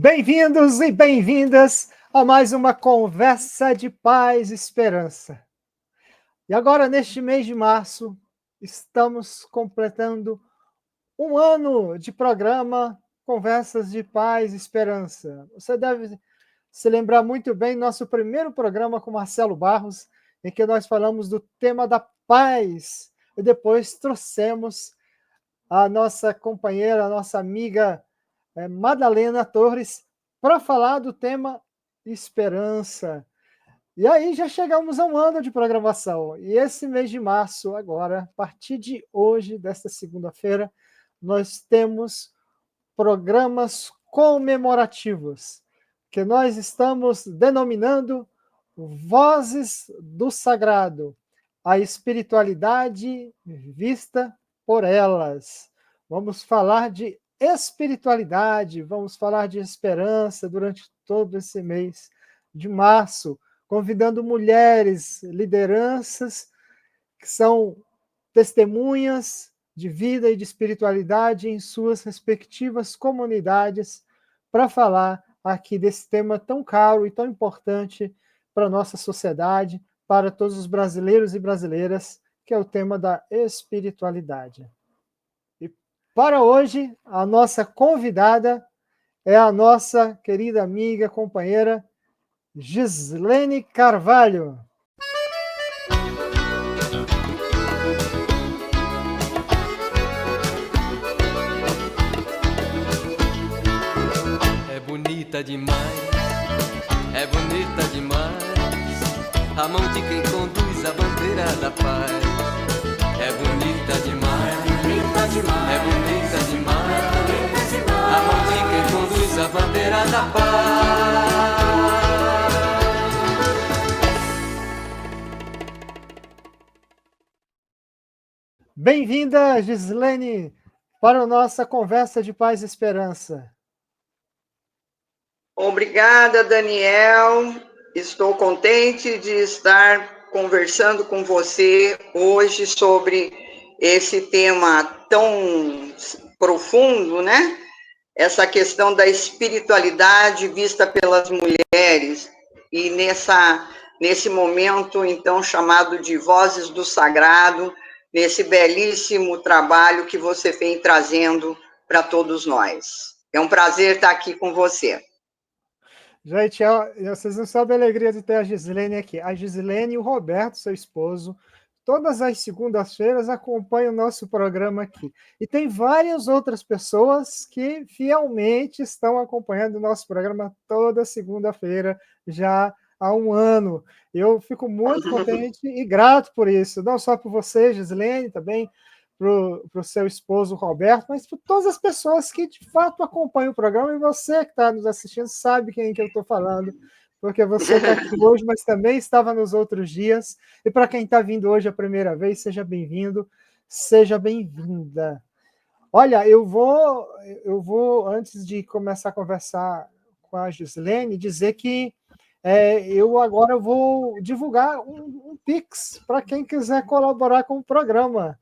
Bem-vindos e bem-vindas a mais uma conversa de paz e esperança. E agora, neste mês de março, estamos completando um ano de programa Conversas de Paz e Esperança. Você deve se lembrar muito bem do nosso primeiro programa com Marcelo Barros, em que nós falamos do tema da paz, e depois trouxemos a nossa companheira, a nossa amiga Madalena Torres, para falar do tema esperança. E aí já chegamos a um ano de programação. E esse mês de março, agora, a partir de hoje, desta segunda-feira, nós temos programas comemorativos, que nós estamos denominando Vozes do Sagrado, a espiritualidade vista por elas. Vamos falar de espiritualidade, vamos falar de esperança durante todo esse mês de março, convidando mulheres, lideranças que são testemunhas de vida e de espiritualidade em suas respectivas comunidades para falar aqui desse tema tão caro e tão importante para a nossa sociedade, para todos os brasileiros e brasileiras, que é o tema da espiritualidade. E para hoje, a nossa convidada é a nossa querida amiga, companheira, Gislene Carvalho. É bonita demais, é bonita demais, a mão de quem conduz a bandeira da paz. É bonita demais, é bonita demais, a mão de quem conduz a bandeira da paz. Bem-vinda, Gislene, para a nossa conversa de paz e esperança. Obrigada, Daniel. Estou contente de estar conversando com você hoje sobre esse tema tão profundo, né? Essa questão da espiritualidade vista pelas mulheres e nesse momento, então, chamado de Vozes do Sagrado, nesse belíssimo trabalho que você vem trazendo para todos nós. É um prazer estar aqui com você. Gente, vocês não sabem a alegria de ter a Gislene aqui. A Gislene e o Roberto, seu esposo, todas as segundas-feiras acompanham o nosso programa aqui. E tem várias outras pessoas que fielmente estão acompanhando o nosso programa toda segunda-feira, já há um ano. Eu fico muito contente e grato por isso, não só por você, Gislene, também para o seu esposo Roberto, mas por todas as pessoas que de fato acompanham o programa, e você que está nos assistindo sabe quem que eu estou falando, porque você está aqui hoje, mas também estava nos outros dias. E para quem está vindo hoje a primeira vez, seja bem-vindo, seja bem-vinda. Olha, eu vou, antes de começar a conversar com a Gislene, dizer que eu agora vou divulgar um Pix para quem quiser colaborar com o programa.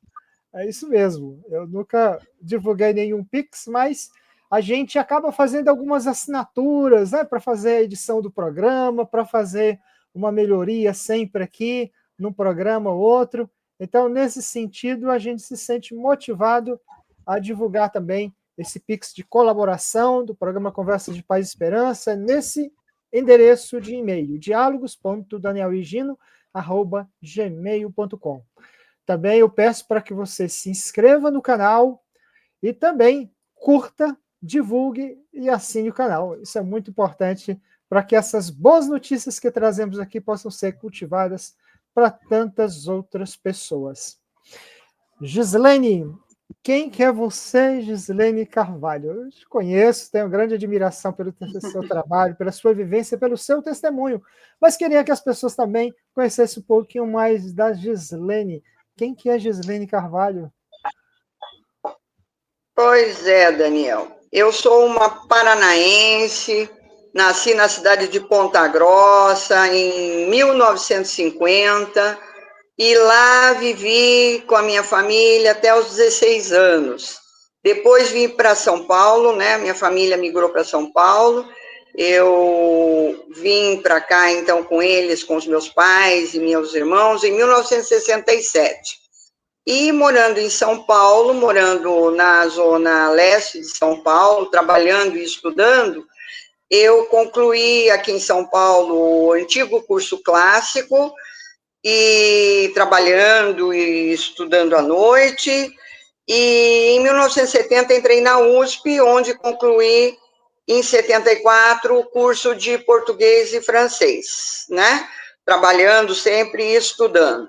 É isso mesmo. Eu nunca divulguei nenhum Pix, mas a gente acaba fazendo algumas assinaturas, né, para fazer a edição do programa, para fazer uma melhoria sempre aqui, num programa ou outro. Então, nesse sentido, a gente se sente motivado a divulgar também esse Pix de colaboração do programa Conversas de Paz e Esperança, nesse endereço de e-mail, dialogos.danielhigino@gmail.com. Também eu peço para que você se inscreva no canal e também curta, divulgue e assine o canal. Isso é muito importante para que essas boas notícias que trazemos aqui possam ser cultivadas para tantas outras pessoas. Gislene, quem que é você, Gislene Carvalho? Eu te conheço, tenho grande admiração pelo seu trabalho, pela sua vivência, pelo seu testemunho, mas queria que as pessoas também conhecessem um pouquinho mais da Gislene. Quem que é Gislene Carvalho? Pois é, Daniel. Eu sou uma paranaense, nasci na cidade de Ponta Grossa em 1950 e lá vivi com a minha família até os 16 anos. Depois vim para São Paulo, né? Minha família migrou para São Paulo. Eu vim para cá, então, com eles, com os meus pais e meus irmãos, em 1967. E morando em São Paulo, morando na zona leste de São Paulo, trabalhando e estudando, eu concluí aqui em São Paulo o antigo curso clássico, e trabalhando e estudando à noite. E em 1970 entrei na USP, onde concluí em 74 o curso de português e francês, né? Trabalhando sempre e estudando.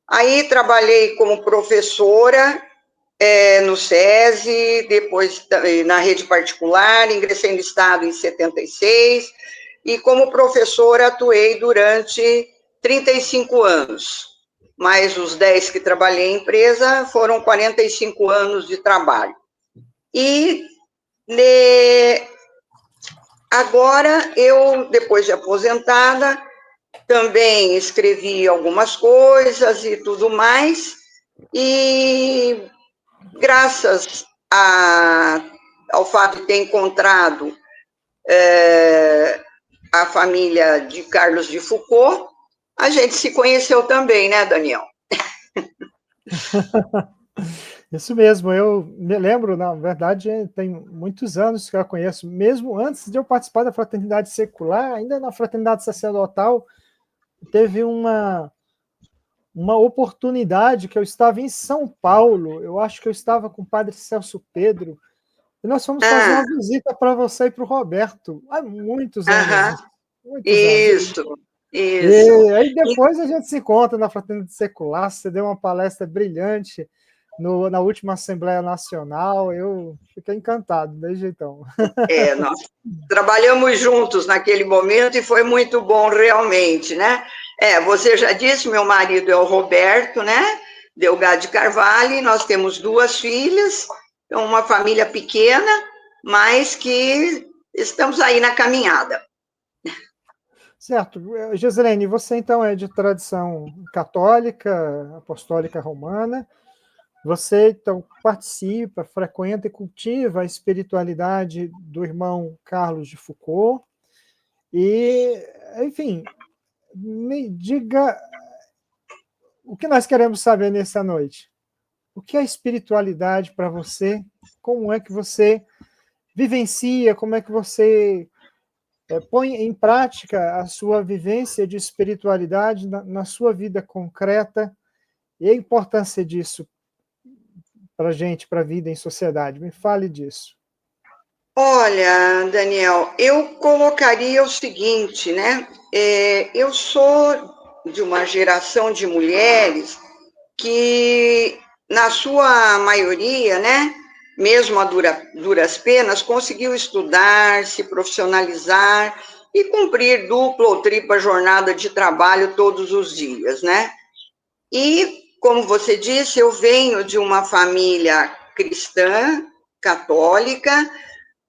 Aí trabalhei como professora no SESI, depois na rede particular, ingressei no Estado em 76, e como professora atuei durante 35 anos. Mais os 10 que trabalhei em empresa, foram 45 anos de trabalho. E agora, eu, depois de aposentada, também escrevi algumas coisas e tudo mais, e graças ao fato de ter encontrado a família de Carlos de Foucault, a gente se conheceu também, né, Daniel? Isso mesmo, eu me lembro, na verdade, tem muitos anos que eu a conheço, mesmo antes de eu participar da fraternidade secular, ainda na fraternidade sacerdotal, teve uma oportunidade que eu estava em São Paulo, eu acho que eu estava com o padre Celso Pedro, e nós fomos fazer uma visita para você e para o Roberto, há muitos anos. Muitos anos. Isso. E aí depois a gente se encontra na fraternidade secular, você deu uma palestra brilhante na última Assembleia Nacional, eu fiquei encantado, desde então. Nós trabalhamos juntos naquele momento e foi muito bom realmente, né? Você já disse, meu marido é o Roberto, né? Delgado de Carvalho, e nós temos 2 filhas, então uma família pequena, mas que estamos aí na caminhada. Certo. Giselene, você então é de tradição católica, apostólica romana, você então participa, frequenta e cultiva a espiritualidade do irmão Carlos de Foucault, e, enfim, me diga o que nós queremos saber nessa noite. O que é espiritualidade para você? Como é que você vivencia? Como é que você põe em prática a sua vivência de espiritualidade na sua vida concreta e a importância disso para a gente, para a vida em sociedade? Me fale disso. Olha, Daniel, eu colocaria o seguinte, né? Eu sou de uma geração de mulheres que, na sua maioria, né, mesmo a duras penas, conseguiu estudar, se profissionalizar e cumprir dupla ou tripla jornada de trabalho todos os dias, né? E, como você disse, eu venho de uma família cristã, católica,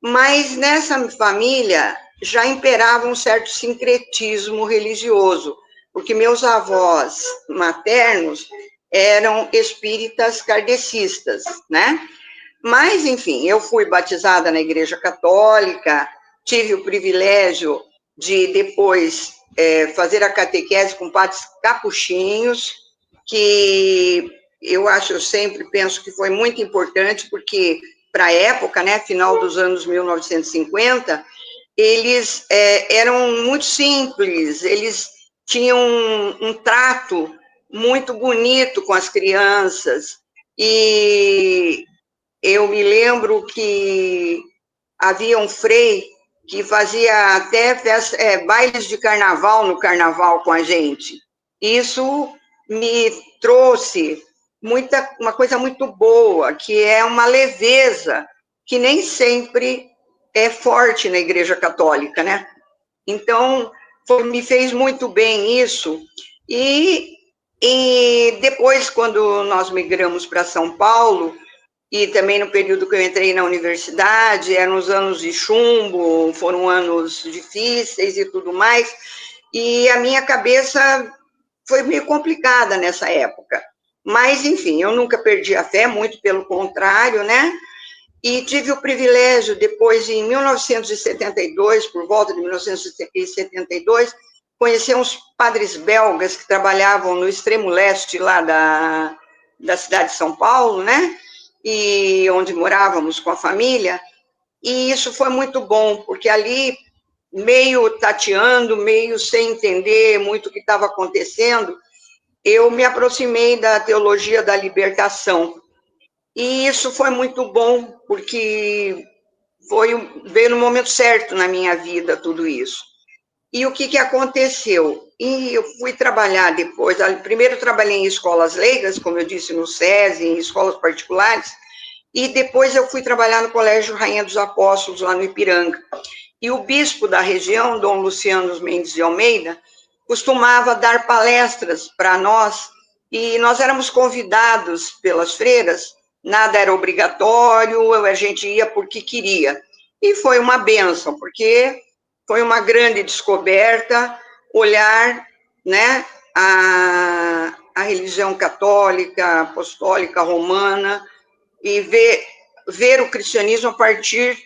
mas nessa família já imperava um certo sincretismo religioso, porque meus avós maternos eram espíritas kardecistas, né? Mas, enfim, eu fui batizada na Igreja Católica, tive o privilégio de depois fazer a catequese com padres capuchinhos, que eu sempre penso que foi muito importante, porque para a época, né, final dos anos 1950, eles eram muito simples, eles tinham um trato muito bonito com as crianças, e eu me lembro que havia um frei que fazia até bailes de carnaval no carnaval com a gente. Isso me trouxe uma coisa muito boa, que é uma leveza que nem sempre é forte na Igreja Católica, né? Então, me fez muito bem isso. E depois, quando nós migramos para São Paulo, e também no período que eu entrei na universidade, eram os anos de chumbo, foram anos difíceis e tudo mais, e a minha cabeça foi meio complicada nessa época. Mas, enfim, eu nunca perdi a fé, muito pelo contrário, né? e tive o privilégio, depois, em 1972, por volta de 1972, conhecer uns padres belgas que trabalhavam no extremo leste lá da cidade de São Paulo, né? E onde morávamos com a família, e isso foi muito bom, porque ali, meio tateando, meio sem entender muito o que estava acontecendo, eu me aproximei da teologia da libertação. E isso foi muito bom, porque veio no momento certo na minha vida, tudo isso. E o que aconteceu? E eu fui trabalhar depois, primeiro trabalhei em escolas leigas, como eu disse, no SESI, em escolas particulares, e depois eu fui trabalhar no Colégio Rainha dos Apóstolos, lá no Ipiranga. E o bispo da região, Dom Luciano Mendes de Almeida, costumava dar palestras para nós, e nós éramos convidados pelas freiras, nada era obrigatório, a gente ia porque queria. E foi uma bênção, porque foi uma grande descoberta olhar, né, a religião católica, apostólica, romana, e ver o cristianismo a partir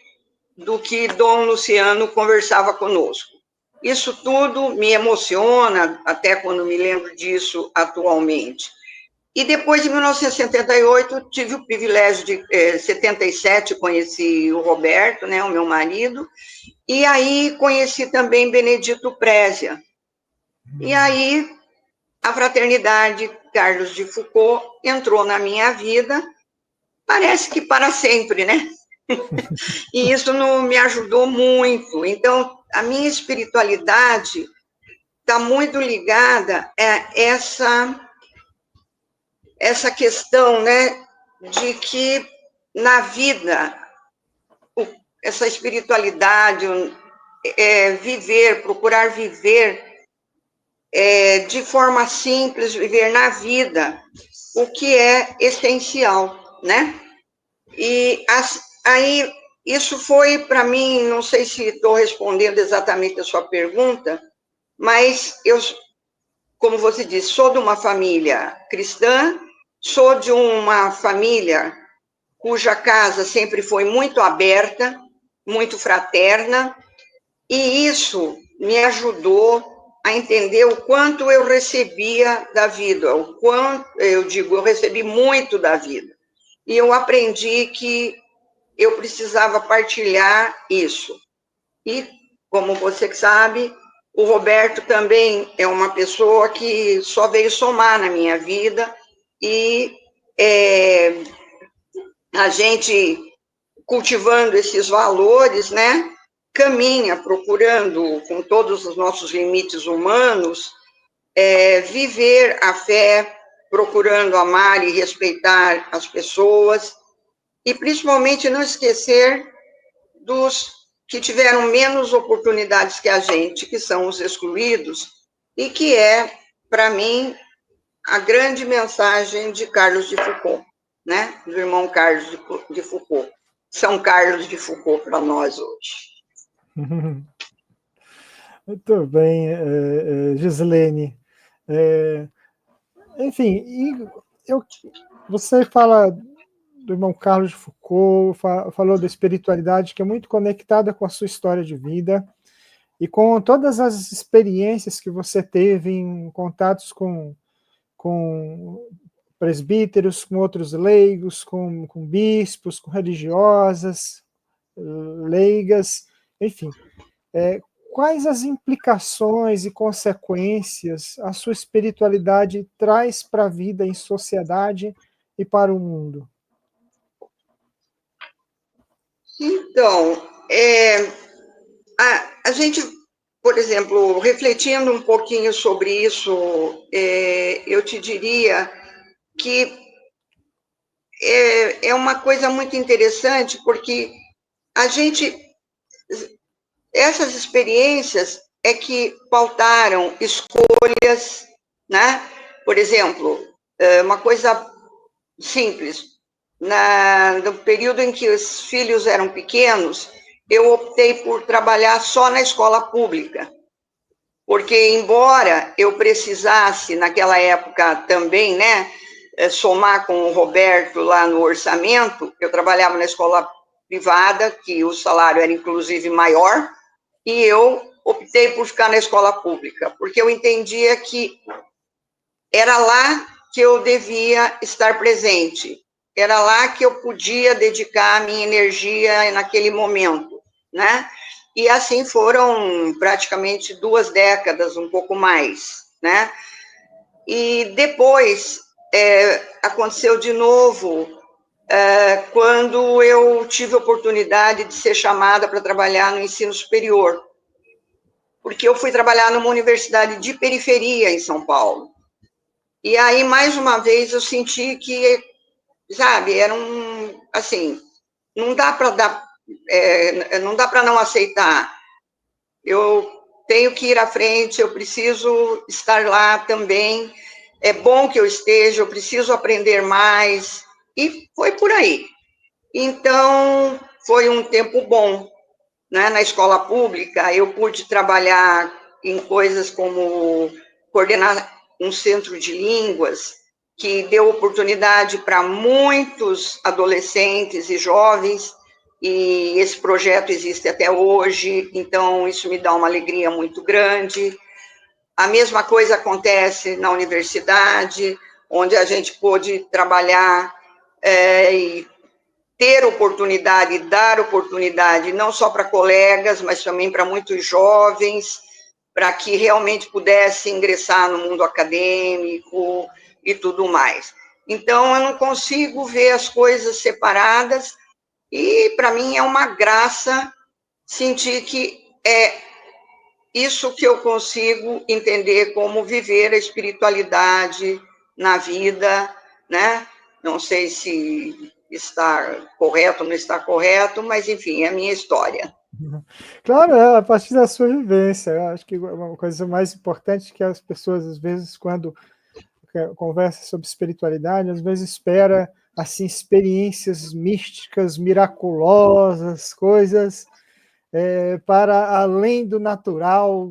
do que Dom Luciano conversava conosco. Isso tudo me emociona, até quando me lembro disso atualmente. E depois, em 1978, tive o privilégio de, 77, conheci o Roberto, né, o meu marido, e aí conheci também Benedito Prézia. E aí a fraternidade Carlos de Foucauld entrou na minha vida, parece que para sempre, né? E isso não me ajudou muito. Então, a minha espiritualidade está muito ligada a essa questão, né, de que na vida, essa espiritualidade, procurar viver de forma simples, viver na vida o que é essencial, né? E aí, isso foi para mim, não sei se estou respondendo exatamente a sua pergunta, mas eu, como você disse, sou de uma família cristã, sou de uma família cuja casa sempre foi muito aberta, muito fraterna, e isso me ajudou a entender o quanto eu recebia da vida, o quanto, eu recebi muito da vida. E eu aprendi que eu precisava partilhar isso. E, como você sabe, o Roberto também é uma pessoa que só veio somar na minha vida, e a gente, cultivando esses valores, né, caminha procurando, com todos os nossos limites humanos, viver a fé, procurando amar e respeitar as pessoas, e principalmente não esquecer dos que tiveram menos oportunidades que a gente, que são os excluídos, e que é, para mim, a grande mensagem de Carlos de Foucauld, né? Do irmão Carlos de Foucauld. São Carlos de Foucauld para nós hoje. Muito bem, Gislene. Enfim, você fala do irmão Carlos de Foucauld, falou da espiritualidade que é muito conectada com a sua história de vida e com todas as experiências que você teve em contatos com presbíteros, com outros leigos, com bispos, com religiosas, leigas, enfim. Quais as implicações e consequências a sua espiritualidade traz para a vida em sociedade e para o mundo? Então, a gente, por exemplo, refletindo um pouquinho sobre isso, eu te diria que é uma coisa muito interessante, porque essas experiências é que pautaram escolhas, né? Por exemplo, uma coisa simples, no período em que os filhos eram pequenos, eu optei por trabalhar só na escola pública, porque embora eu precisasse, naquela época também, né, somar com o Roberto lá no orçamento, eu trabalhava na escola privada, que o salário era inclusive maior, e eu optei por ficar na escola pública, porque eu entendia que era lá que eu devia estar presente, era lá que eu podia dedicar a minha energia naquele momento, né? E assim foram praticamente 2 décadas, um pouco mais, né? E depois aconteceu de novo quando eu tive a oportunidade de ser chamada para trabalhar no ensino superior, porque eu fui trabalhar numa universidade de periferia em São Paulo. E aí, mais uma vez, eu senti que, sabe, era assim, não dá para não dá para não aceitar. Eu tenho que ir à frente, eu preciso estar lá também. É bom que eu esteja, eu preciso aprender mais. E foi por aí. Então, foi um tempo bom, né? Na escola pública, eu pude trabalhar em coisas como coordenar um centro de línguas, que deu oportunidade para muitos adolescentes e jovens, e esse projeto existe até hoje, então isso me dá uma alegria muito grande. A mesma coisa acontece na universidade, onde a gente pôde trabalhar e ter oportunidade, dar oportunidade, não só para colegas, mas também para muitos jovens, para que realmente pudesse ingressar no mundo acadêmico e tudo mais. Então, eu não consigo ver as coisas separadas e, para mim, é uma graça sentir que é isso que eu consigo entender como viver a espiritualidade na vida, né? Não sei se está correto ou não está correto, mas, enfim, é a minha história. Claro, a partir da sua vivência. Eu acho que uma coisa mais importante que as pessoas, às vezes, quando conversam sobre espiritualidade, às vezes espera assim experiências místicas, miraculosas, coisas para além do natural,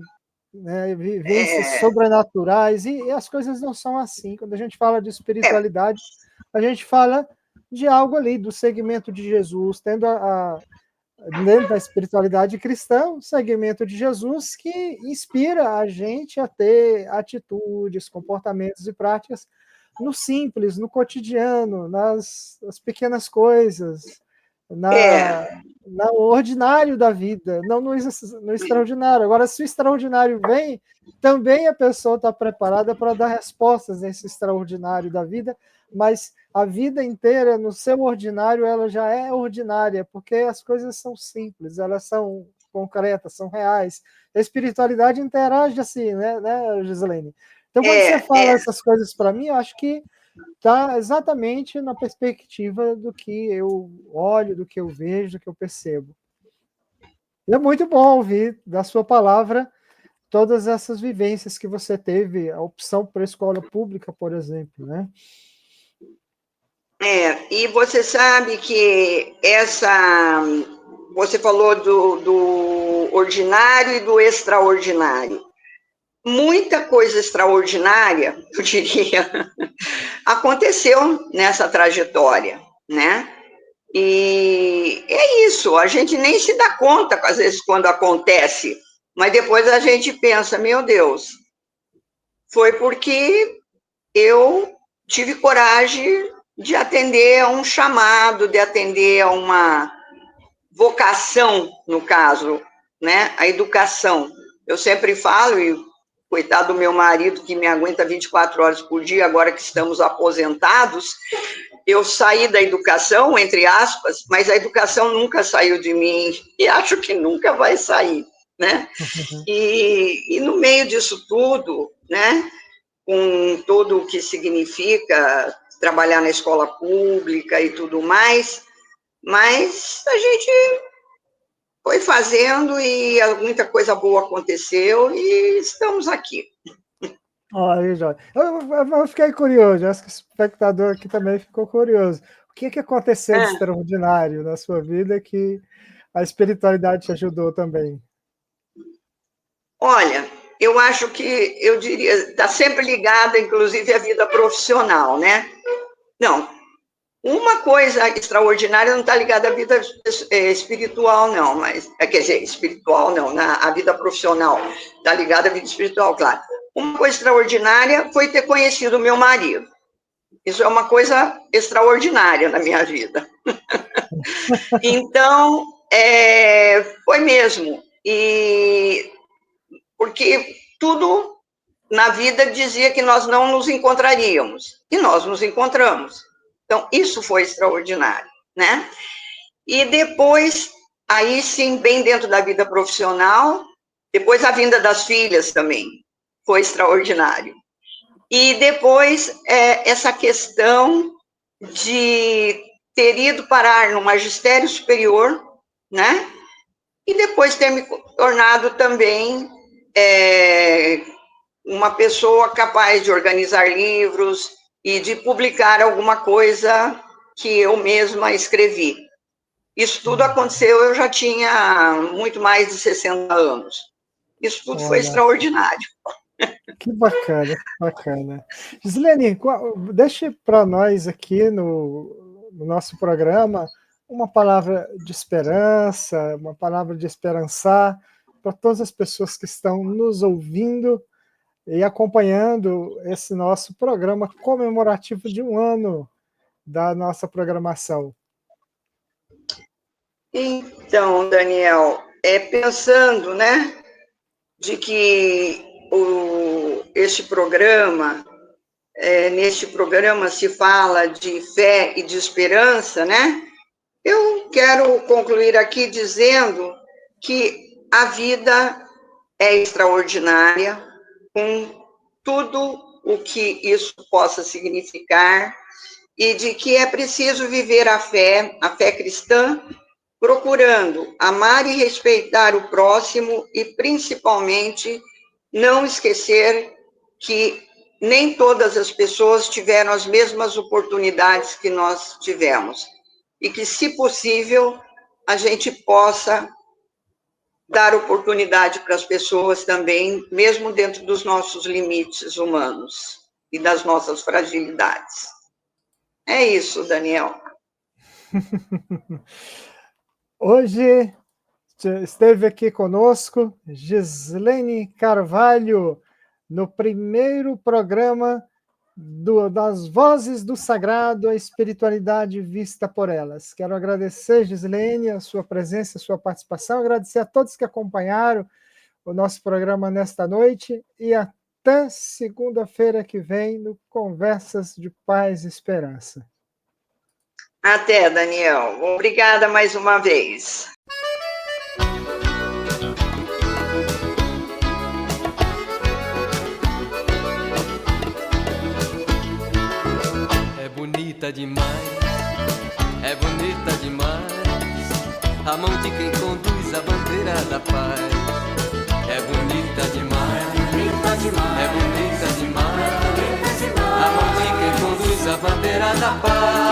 né, vivências sobrenaturais, e as coisas não são assim. Quando a gente fala de espiritualidade, a gente fala de algo ali, do segmento de Jesus, tendo dentro da espiritualidade cristã, um segmento de Jesus que inspira a gente a ter atitudes, comportamentos e práticas no simples, no cotidiano, nas pequenas coisas, no ordinário da vida, não no extraordinário. Agora, se o extraordinário vem, também a pessoa está preparada para dar respostas nesse extraordinário da vida, mas a vida inteira, no seu ordinário, ela já é ordinária, porque as coisas são simples, elas são concretas, são reais. A espiritualidade interage assim, né, Gislaine? Então, quando você fala essas coisas para mim, eu acho que está exatamente na perspectiva do que eu olho, do que eu vejo, do que eu percebo. E é muito bom ouvir da sua palavra todas essas vivências que você teve, a opção para a escola pública, por exemplo, né? E você sabe que você falou do ordinário e do extraordinário. Muita coisa extraordinária, eu diria, aconteceu nessa trajetória, né? E é isso, a gente nem se dá conta, às vezes, quando acontece, mas depois a gente pensa, meu Deus, foi porque eu tive coragem de atender a um chamado, de atender a uma vocação, no caso, né? A educação. Eu sempre falo, e coitado do meu marido, que me aguenta 24 horas por dia, agora que estamos aposentados, eu saí da educação, entre aspas, mas a educação nunca saiu de mim, e acho que nunca vai sair, né? E no meio disso tudo, né, com tudo o que significa trabalhar na escola pública e tudo mais, mas a gente foi fazendo e muita coisa boa aconteceu e estamos aqui. Olha, Jorge, eu fiquei curioso, acho que o espectador aqui também ficou curioso. O que aconteceu de extraordinário na sua vida que a espiritualidade te ajudou também? Olha, eu acho que, eu diria, está sempre ligada, inclusive, à vida profissional, né? Não, uma coisa extraordinária não está ligada à vida espiritual, não, mas, quer dizer, espiritual não, a vida profissional está ligada à vida espiritual, claro. Uma coisa extraordinária foi ter conhecido o meu marido. Isso é uma coisa extraordinária na minha vida. Então, foi mesmo. E porque tudo na vida dizia que nós não nos encontraríamos, e nós nos encontramos. Então, isso foi extraordinário, né? E depois, aí sim, bem dentro da vida profissional, depois a vinda das filhas também foi extraordinário. E depois, essa questão de ter ido parar no magistério superior, né? E depois ter me tornado também uma pessoa capaz de organizar livros e de publicar alguma coisa que eu mesma escrevi. Isso tudo aconteceu, eu já tinha muito mais de 60 anos. Isso tudo foi extraordinário. Que bacana, bacana. Gislene, deixe para nós aqui no nosso programa uma palavra de esperança, uma palavra de esperançar para todas as pessoas que estão nos ouvindo e acompanhando esse nosso programa comemorativo de 1 ano da nossa programação. Então, Daniel, pensando, né, de que este programa, neste programa se fala de fé e de esperança, né? Eu quero concluir aqui dizendo que a vida é extraordinária, com tudo o que isso possa significar, e de que é preciso viver a fé cristã, procurando amar e respeitar o próximo e, principalmente, não esquecer que nem todas as pessoas tiveram as mesmas oportunidades que nós tivemos. E que, se possível, a gente possa dar oportunidade para as pessoas também, mesmo dentro dos nossos limites humanos e das nossas fragilidades. É isso, Daniel. Hoje esteve aqui conosco Gislene Carvalho, no primeiro programa das Vozes do Sagrado, a espiritualidade vista por elas. Quero agradecer, Gislene, a sua presença, a sua participação, agradecer a todos que acompanharam o nosso programa nesta noite e até segunda-feira que vem no Conversas de Paz e Esperança. Até, Daniel. Obrigada mais uma vez. É bonita demais, é bonita demais, a mão de quem conduz a bandeira da paz. É bonita demais, é bonita demais, a mão de quem conduz a bandeira da paz.